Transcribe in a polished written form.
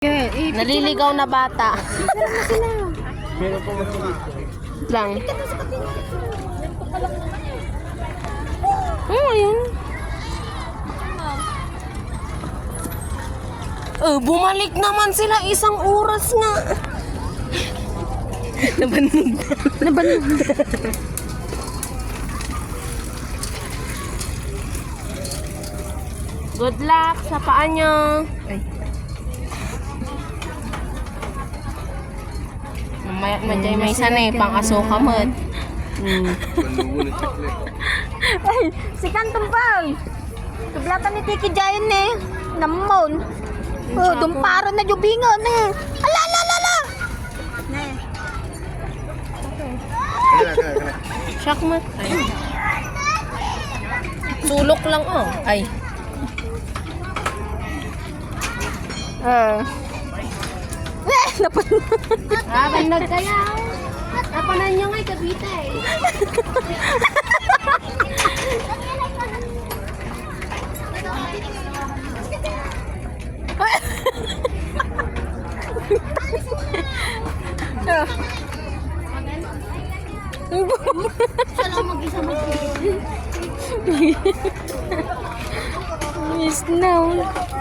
Naliligaw na bata. Meron po mas Lang. Ayun. Bumalik naman sila, isang oras na. Nabanog. Good luck sa paa nyo. May sanay pang aso ka mo. Ay, si Kantong Pao. Tublatan ni Tiki Giant eh. Namon. Oh, dumparo na jubingan eh. Ala, ala, ala, ala. Shakmat. Ay. Sulok lang oh. Ay. Napan. Bandag kaya. Napanan nyo nga'y kabita eh. Siya lang mag-isa Miss now.